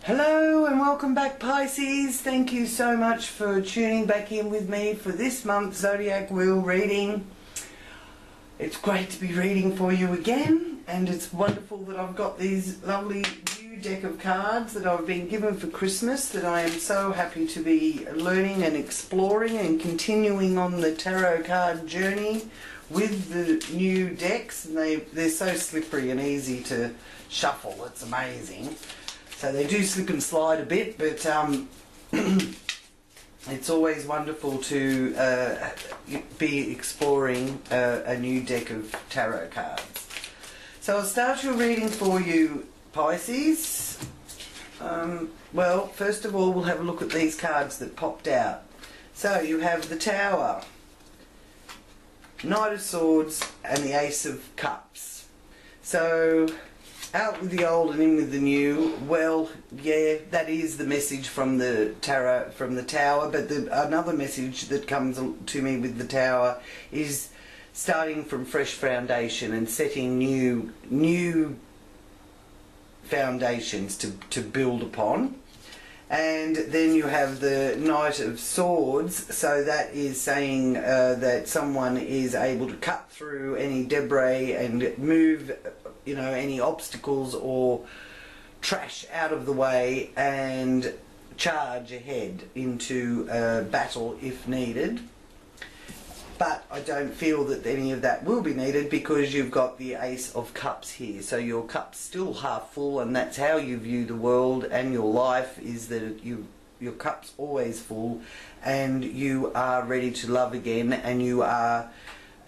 Hello and welcome back, Pisces. Thank you so much for tuning back in with me for this month's Zodiac Wheel reading. It's great to be reading for you again, and it's wonderful that I've got these lovely new deck of cards that I've been given for Christmas that I am so happy to be learning and exploring and continuing on the tarot card journey with the new decks. And they're so slippery and easy to shuffle, it's amazing. So they do slip and slide a bit, but it's always wonderful to be exploring a new deck of tarot cards. So I'll start your reading for you, Pisces. Well, first of all, we'll have a look at these cards that popped out. So you have the Tower, Knight of Swords, and the Ace of Cups. So out with the old and in with the new. Well, yeah, that is the message from the tarot, from the Tower. But another message that comes to me with the Tower is starting from fresh foundation and setting new foundations to build upon. And then you have the Knight of Swords, so that is saying that someone is able to cut through any debris and move, you know, any obstacles or trash out of the way and charge ahead into battle if needed. But I don't feel that any of that will be needed because you've got the Ace of Cups here. So your cup's still half full, and that's how you view the world and your life, is that your cup's always full and you are ready to love again, and you are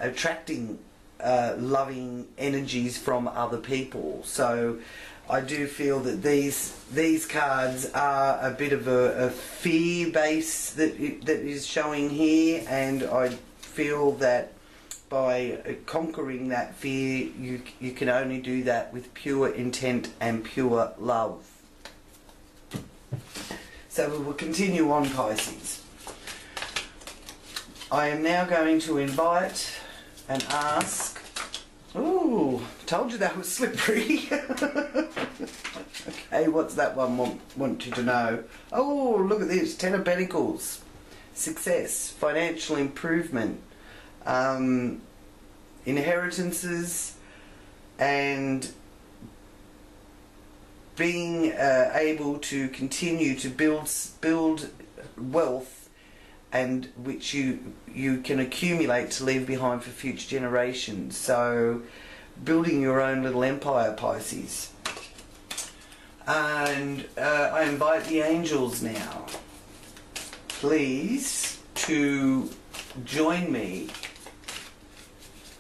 attracting loving energies from other people. So I do feel that these cards are a bit of a fear base that is showing here, and I feel that by conquering that fear, you can only do that with pure intent and pure love. So we will continue on, Pisces. I am now going to invite and ask. Ooh, told you that was slippery. Okay, what's that one want you to know? Oh, look at this, Ten of Pentacles. Success, financial improvement, inheritances, and being able to continue to build wealth, and which you can accumulate to leave behind for future generations. So building your own little empire, Pisces. And I invite the angels now, please, to join me,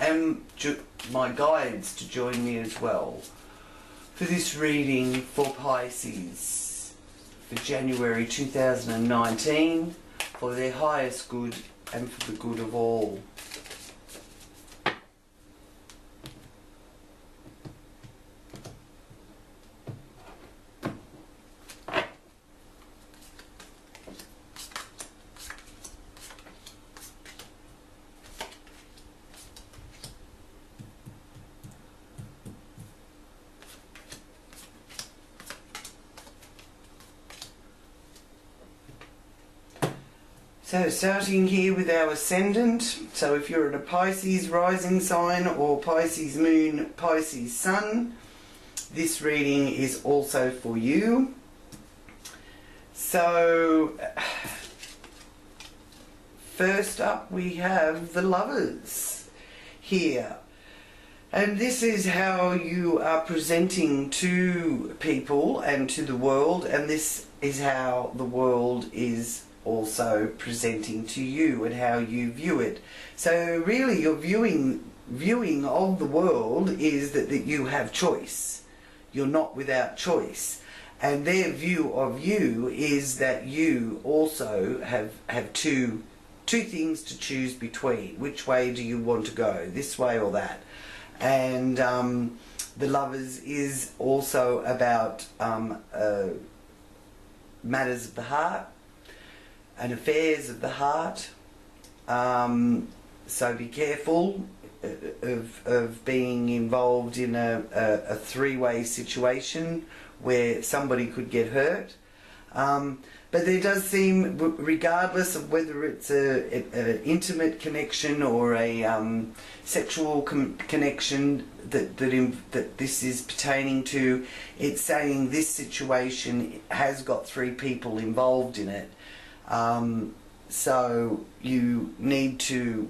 and my guides to join me as well, for this reading for Pisces for January 2019, for their highest good and for the good of all. So starting here with our ascendant, so if you're in a Pisces rising sign or Pisces moon, Pisces sun, this reading is also for you. So first up we have the Lovers here. And this is how you are presenting to people and to the world, and this is how the world is also presenting to you and how you view it. So really your viewing of the world is that you have choice. You're not without choice. And their view of you is that you also have two things to choose between. Which way do you want to go? This way or that? And the Lovers is also about matters of the heart and affairs of the heart, So be careful of being involved in a three-way situation where somebody could get hurt. But there does seem, regardless of whether it's an intimate connection or a sexual connection that this is pertaining to, it's saying this situation has got three people involved in it. So you need to,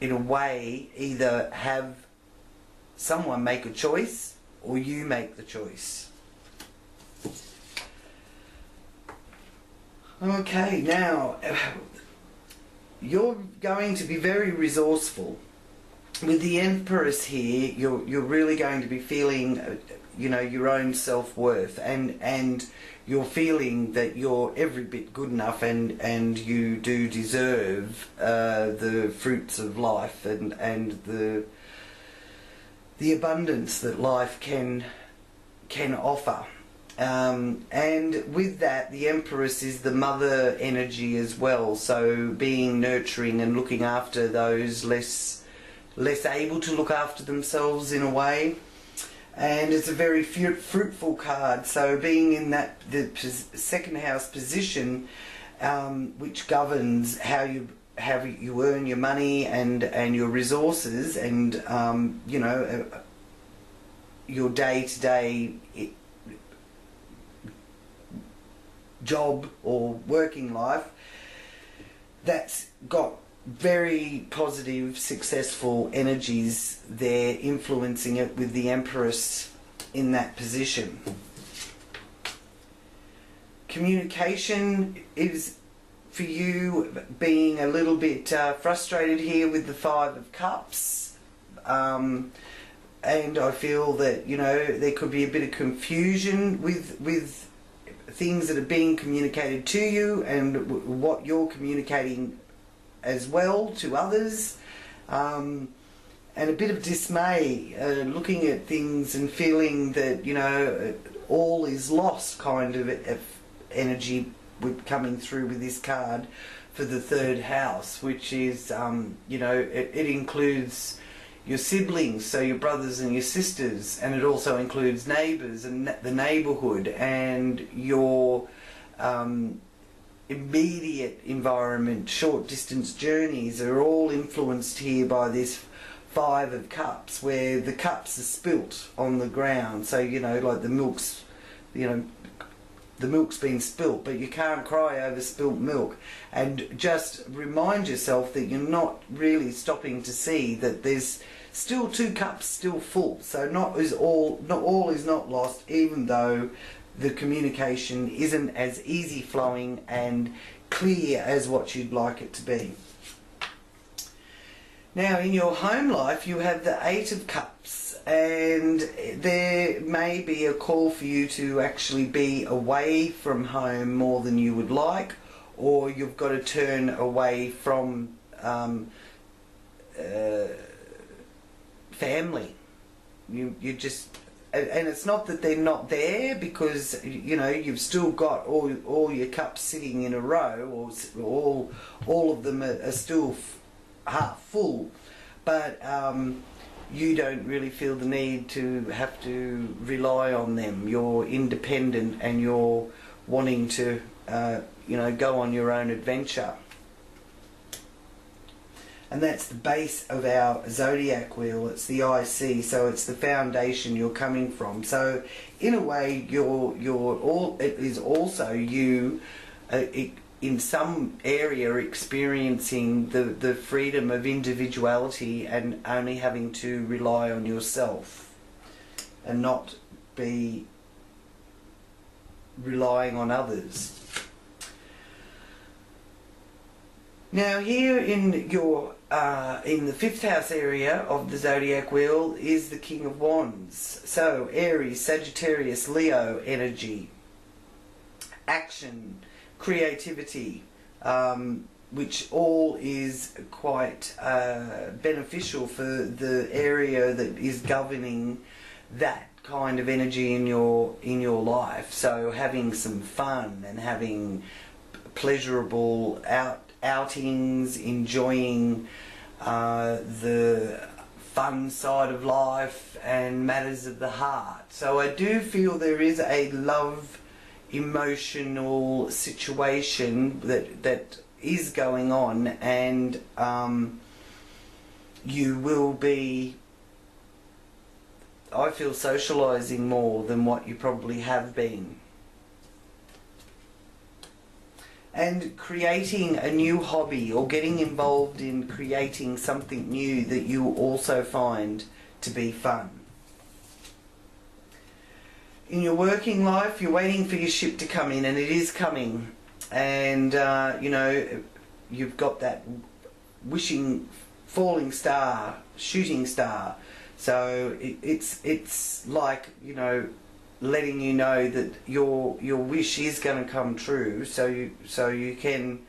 in a way, either have someone make a choice or you make the choice. Okay, now you're going to be very resourceful. With the Empress here, you're really going to be feeling, you know, your own self-worth, and you're feeling that you're every bit good enough, and you do deserve the fruits of life and the abundance that life can offer. And with that, the Empress is the mother energy as well, so being nurturing and looking after those less able to look after themselves in a way. And it's a very fruitful card, so being in that the second house position, which governs how you earn your money and your resources, and you know, your day-to-day job or working life, that's got very positive, successful energies there influencing it with the Empress in that position. Communication is, for you, being a little bit frustrated here with the Five of Cups, and I feel that, you know, there could be a bit of confusion with things that are being communicated to you and what you're communicating as well to others, and a bit of dismay, looking at things and feeling that, you know, all is lost kind of energy coming through with this card for the third house, which is, you know, it includes your siblings, so your brothers and your sisters, and it also includes neighbours and the neighbourhood, and your immediate environment. Short distance journeys are all influenced here by this Five of Cups, where the cups are spilt on the ground. So, you know, like the milk's, you know, the milk's been spilt, but you can't cry over spilt milk. And just remind yourself that you're not really stopping to see that there's still two cups still full. So not all is not lost, even though the communication isn't as easy flowing and clear as what you'd like it to be. Now, in your home life, you have the Eight of Cups, and there may be a call for you to actually be away from home more than you would like, or you've got to turn away from family. You just, and it's not that they're not there, because, you know, you've still got all your cups sitting in a row, or all of them are still half full, but you don't really feel the need to have to rely on them. You're independent and you're wanting to, you know, go on your own adventure. And that's the base of our zodiac wheel. It's the IC, so it's the foundation you're coming from. So in a way, it is also you in some area experiencing the freedom of individuality and only having to rely on yourself and not be relying on others. Now, here in your in the fifth house area of the zodiac wheel is the King of Wands. So Aries, Sagittarius, Leo energy, action, creativity, which all is quite beneficial for the area that is governing that kind of energy in your life. So having some fun and having pleasurable outings, enjoying the fun side of life and matters of the heart. So I do feel there is a love emotional situation that is going on, and you will be, I feel, socialising more than what you probably have been. And creating a new hobby or getting involved in creating something new that you also find to be fun. In your working life, you're waiting for your ship to come in, and it is coming. And, you know, you've got that wishing falling star, shooting star. So it's like, you know, letting you know that your wish is going to come true, so you can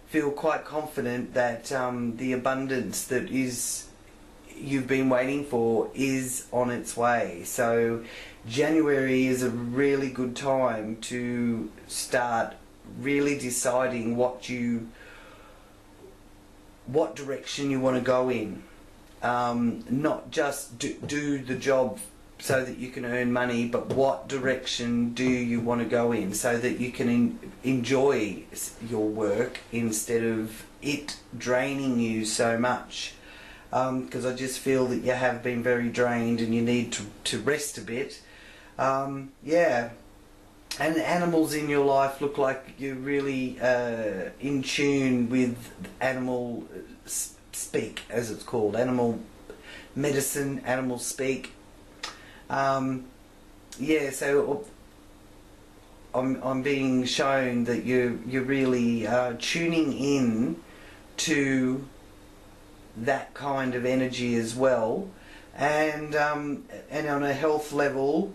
feel quite confident that the abundance that you've been waiting for is on its way. So January is a really good time to start really deciding what direction you want to go in. Not just do the job so that you can earn money, but what direction do you want to go in so that you can enjoy your work instead of it draining you so much. Because I just feel that you have been very drained and you need to rest a bit. Yeah. And animals in your life look like you're really in tune with animal speak, as it's called, animal medicine, animal speak. Yeah, so I'm being shown that you're really tuning in to that kind of energy as well, and on a health level,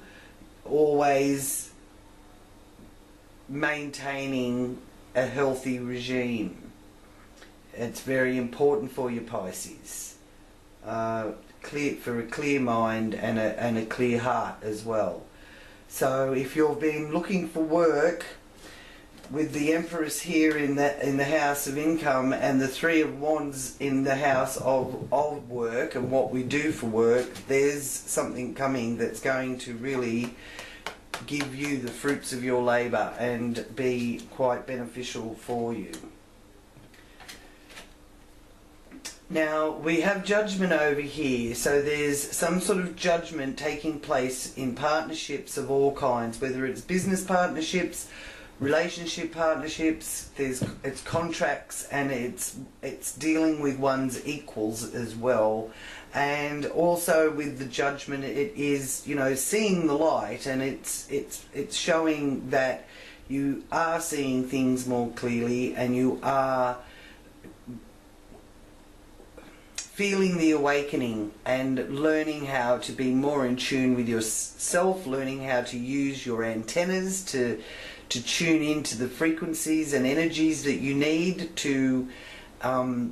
always maintaining a healthy regime. It's very important for you, Pisces. For a clear mind and a clear heart as well. So if you've been looking for work, with the Empress here in the house of income and the Three of Wands in the house of work and what we do for work, there's something coming that's going to really give you the fruits of your labour and be quite beneficial for you. Now, we have judgment over here, so there's some sort of judgment taking place in partnerships of all kinds, whether it's business partnerships, relationship partnerships, it's contracts, and it's dealing with one's equals as well. And also with the judgment, it is, you know, seeing the light, and it's showing that you are seeing things more clearly, and you are feeling the awakening and learning how to be more in tune with yourself, learning how to use your antennas to tune into the frequencies and energies that you need to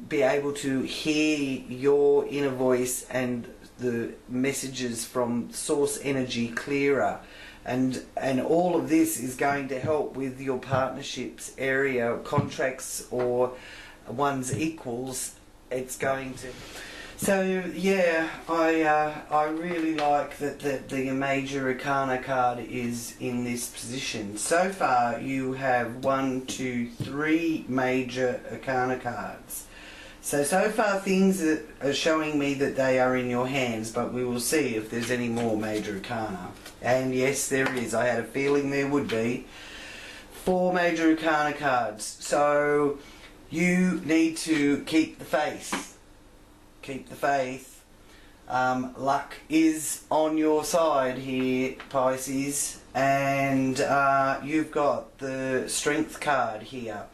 be able to hear your inner voice and the messages from source energy clearer. And all of this is going to help with your partnerships area, contracts, or one's equals. It's going to. So yeah, I really like that the major arcana card is in this position. So far you have 1, 2, 3 major arcana cards. So far things that are showing me that they are in your hands, but we will see if there's any more major arcana. And yes, there is. I had a feeling there would be. 4 major arcana cards. So you need to keep the faith. Keep the faith. Luck is on your side here, Pisces, and you've got the Strength card here.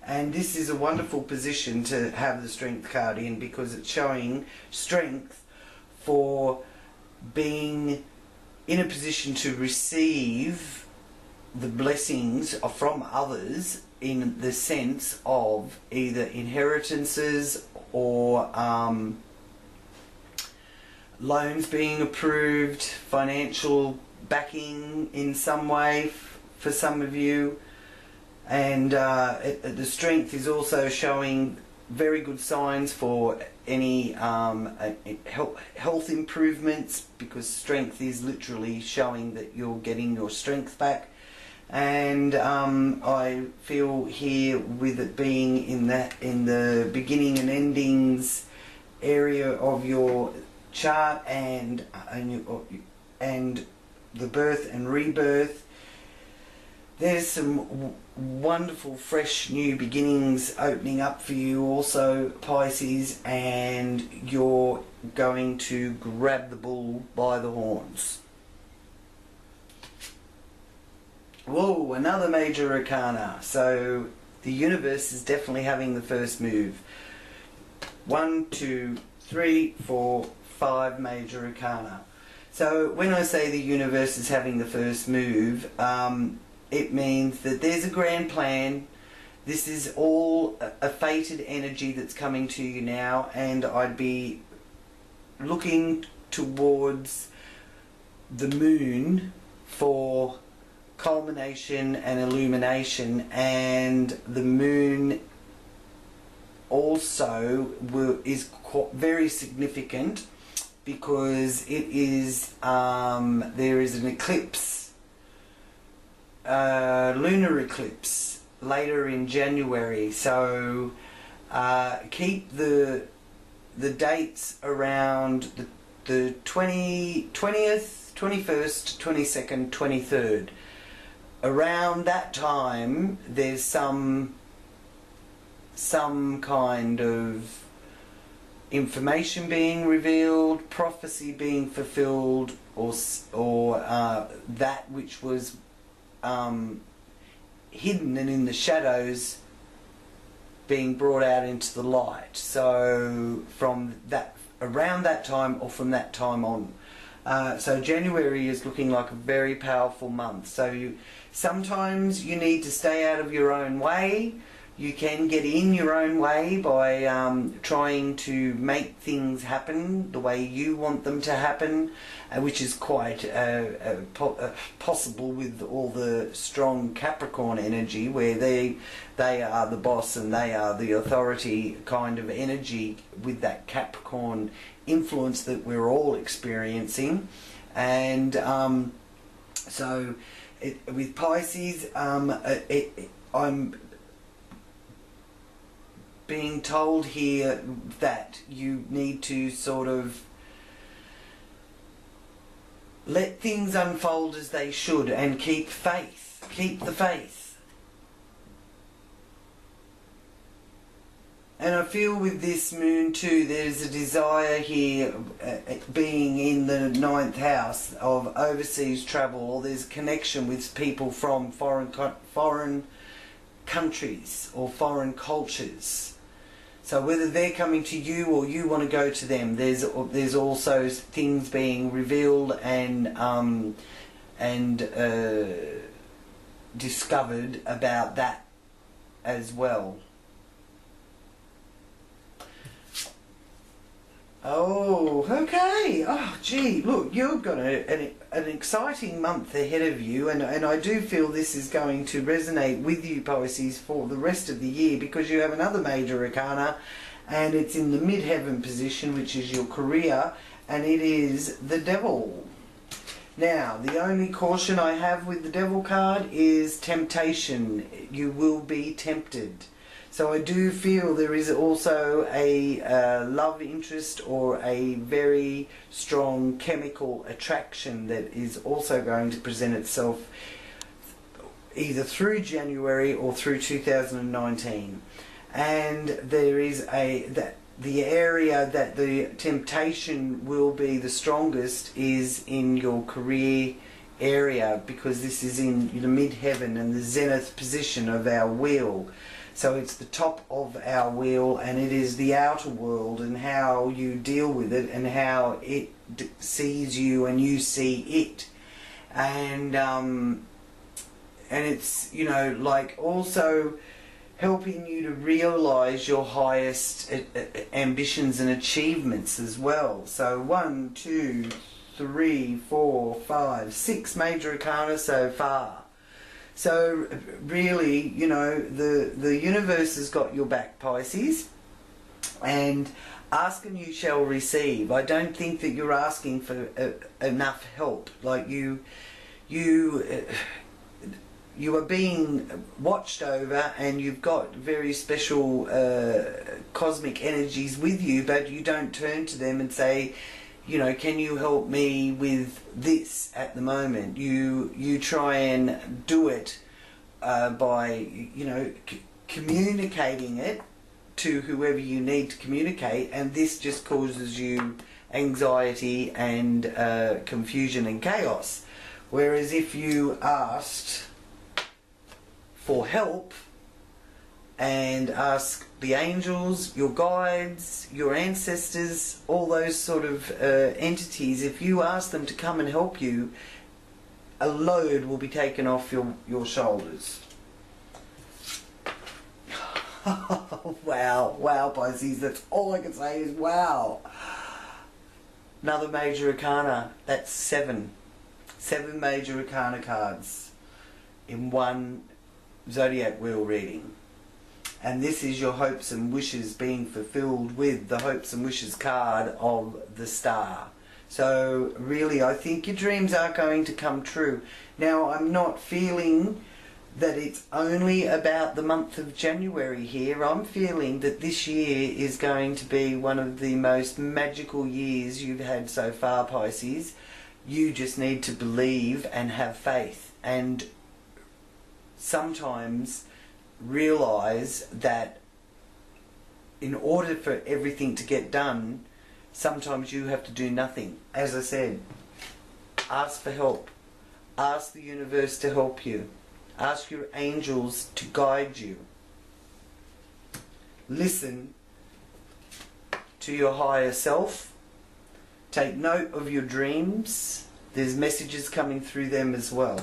And this is a wonderful position to have the Strength card in, because it's showing strength for being in a position to receive the blessings from others, in the sense of either inheritances or loans being approved, financial backing in some way for some of you. And the strength is also showing very good signs for any health improvements, because strength is literally showing that you're getting your strength back. And I feel here with it being in the beginning and endings area of your chart, and the birth and rebirth, there's some wonderful fresh new beginnings opening up for you also, Pisces, and you're going to grab the bull by the horns. Whoa, another major arcana. So the universe is definitely having the first move. 1, 2, 3, 4, 5 major arcana. So when I say the universe is having the first move, it means that there's a grand plan. This is all a fated energy that's coming to you now, and I'd be looking towards the moon for culmination and illumination. And the moon also is very significant, because it is there is an eclipse, lunar eclipse later in January. So keep the dates around the 20th, 21st, 22nd, 23rd. Around that time there's some kind of information being revealed, prophecy being fulfilled, or that which was hidden and in the shadows being brought out into the light. So from that, around that time, or from that time on. So January is looking like a very powerful month. So sometimes you need to stay out of your own way. You can get in your own way by trying to make things happen the way you want them to happen, which is quite possible with all the strong Capricorn energy, where they are the boss and they are the authority kind of energy, with that Capricorn influence that we're all experiencing. And so with Pisces, I'm being told here that you need to sort of let things unfold as they should, and keep faith, keep the faith. And I feel with this moon too, there's a desire here, being in the 9th house, of overseas travel, or there's connection with people from foreign countries or foreign cultures. So whether they're coming to you or you want to go to them, there's also things being revealed and discovered about that as well. Oh, okay. Oh, gee, look, you've got an exciting month ahead of you, and I do feel this is going to resonate with you, Pisces, for the rest of the year, because you have another major arcana, and it's in the midheaven position, which is your career, and it is the Devil. Now, the only caution I have with the Devil card is temptation. You will be tempted. So I do feel there is also a love interest, or a very strong chemical attraction that is also going to present itself either through January or through 2019. And there is the area that the temptation will be the strongest is in your career area, because this is in the midheaven and the zenith position of our wheel. So it's the top of our wheel, and it is the outer world, and how you deal with it, and how it sees you and you see it. And it's, like also helping you to realize your highest ambitions and achievements as well. So 1, 2, 3, 4, 5, 6 major arcana so far. So really, you know, the universe has got your back, Pisces, and ask and you shall receive. I don't think that you're asking for enough help. Like you are being watched over, and you've got very special cosmic energies with you, but you don't turn to them and say, you know, can you help me with this at the moment? You try and do it by, you know, communicating it to whoever you need to communicate, and this just causes you anxiety and confusion and chaos. Whereas if you asked for help and ask the angels, your guides, your ancestors, all those sort of entities, if you ask them to come and help you, a load will be taken off your shoulders. Wow, wow, Pisces, that's all I can say is wow. Another major arcana, that's 7. 7 major arcana cards in one zodiac wheel reading. And this is your hopes and wishes being fulfilled with the hopes and wishes card of the star. So really, I think your dreams are going to come true. Now, I'm not feeling that it's only about the month of January here. I'm feeling that this year is going to be one of the most magical years you've had so far, Pisces. You just need to believe and have faith, and sometimes realize that in order for everything to get done, sometimes you have to do nothing. As I said, ask for help. Ask the universe to help you. Ask your angels to guide you. Listen to your higher self. Take note of your dreams. There's messages coming through them as well.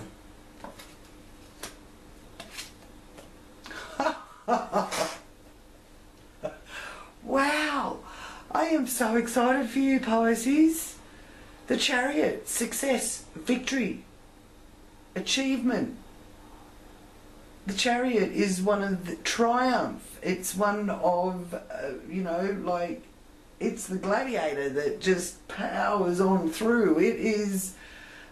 Wow! I am so excited for you, Pisces. The Chariot, success, victory, achievement. The Chariot is one of the triumph. It's one of, you know, like, it's the gladiator that just powers on through. It is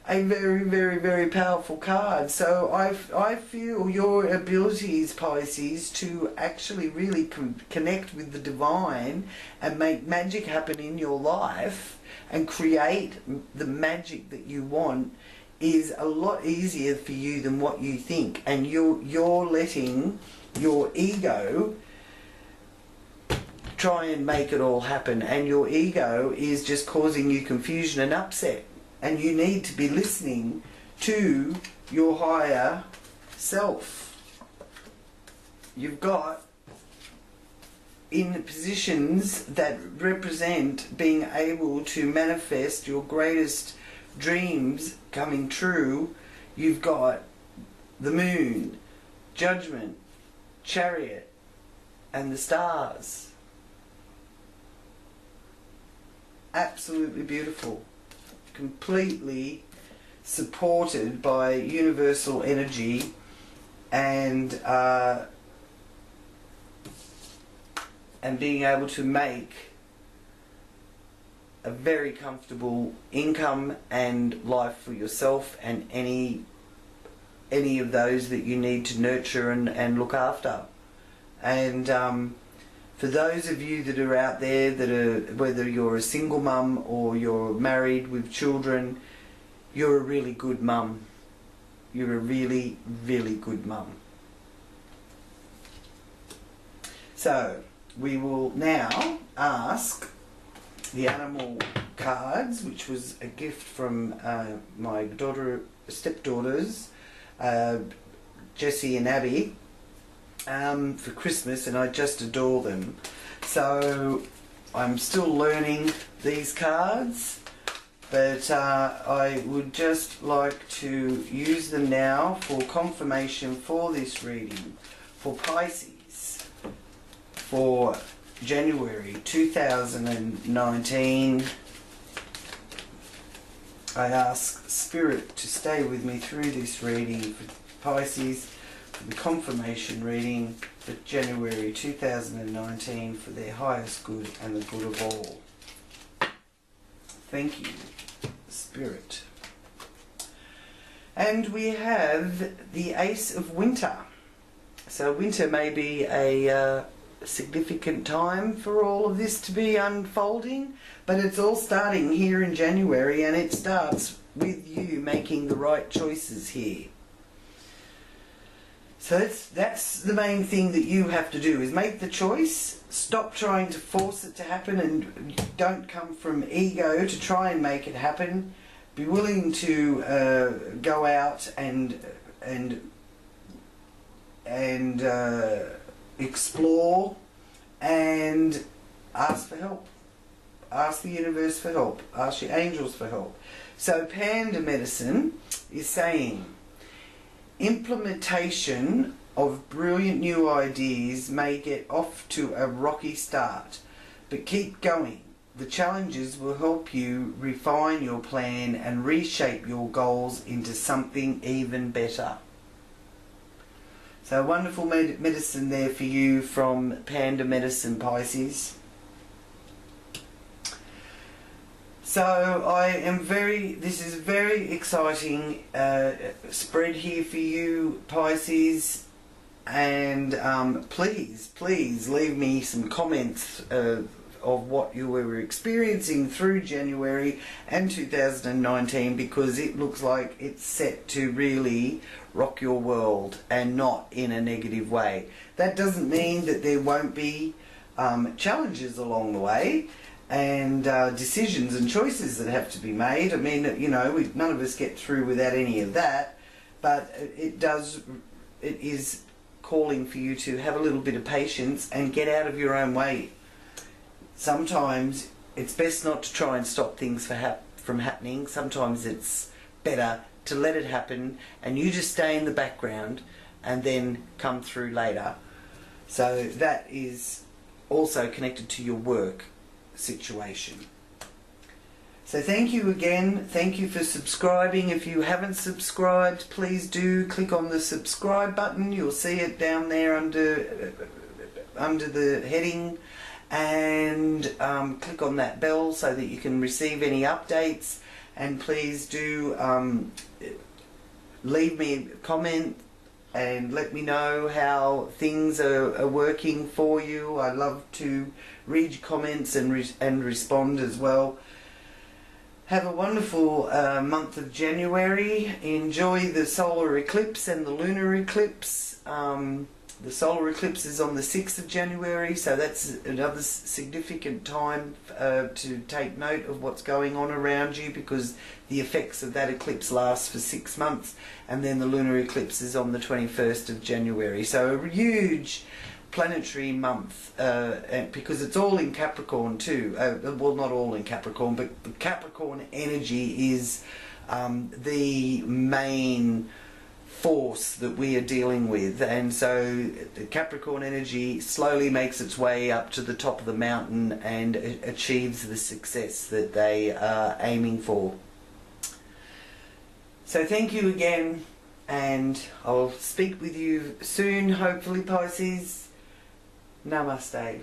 a very, very, very powerful card. So I feel your abilities, Pisces, to actually really connect with the divine and make magic happen in your life and create the magic that you want is a lot easier for you than what you think. And you're letting your ego try and make it all happen, and your ego is just causing you confusion and upset. And you need to be listening to your higher self. You've got in positions that represent being able to manifest your greatest dreams coming true. You've got the moon, judgment, chariot, and the stars. Absolutely beautiful. Completely supported by universal energy, and being able to make a very comfortable income and life for yourself and any of those that you need to nurture and look after. And for those of you that are out there that are, whether you're a single mum or you're married with children, you're a really good mum. You're a really, really good mum. So we will now ask the animal cards, which was a gift from my stepdaughters, Jessie and Abby, for Christmas, and I just adore them. So I'm still learning these cards, but I would just like to use them now for confirmation for this reading for Pisces for January 2019. I ask Spirit to stay with me through this reading Pisces for the confirmation reading for January 2019 for their highest good and the good of all. Thank you, Spirit. And we have the Ace of Winter. So winter may be a significant time for all of this to be unfolding, but it's all starting here in January, and it starts with you making the right choices here. So that's the main thing that you have to do, is make the choice. Stop trying to force it to happen, and don't come from ego to try and make it happen. Be willing to go out and explore and ask for help. Ask the universe for help. Ask your angels for help. So Panda Medicine is saying implementation of brilliant new ideas may get off to a rocky start, but keep going. The challenges will help you refine your plan and reshape your goals into something even better. So wonderful medicine there for you from Panda Medicine, Pisces. So this is a very exciting spread here for you, Pisces, and please leave me some comments of what you were experiencing through January and 2019, because it looks like it's set to really rock your world, and not in a negative way. That doesn't mean that there won't be challenges along the way, and decisions and choices that have to be made. I mean, you know, none of us get through without any of that, but it is calling for you to have a little bit of patience and get out of your own way. Sometimes it's best not to try and stop things from happening. Sometimes it's better to let it happen and you just stay in the background and then come through later. So that is also connected to your work situation. So thank you again. Thank you for subscribing. If you haven't subscribed, please do click on the subscribe button. You'll see it down there under the heading, and click on that bell so that you can receive any updates. And please do leave me a comment and let me know how things are working for you. I love to read your comments and respond as well. Have a wonderful month of January. Enjoy the solar eclipse and the lunar eclipse. The solar eclipse is on the 6th of January, so that's another significant time to take note of what's going on around you, because the effects of that eclipse last for 6 months, and then the lunar eclipse is on the 21st of January. So a huge planetary month, because it's all in Capricorn too. Well, not all in Capricorn, but the Capricorn energy is the main force that we are dealing with, and so the Capricorn energy slowly makes its way up to the top of the mountain and achieves the success that they are aiming for. So thank you again, and I'll speak with you soon, hopefully, Pisces. Namaste.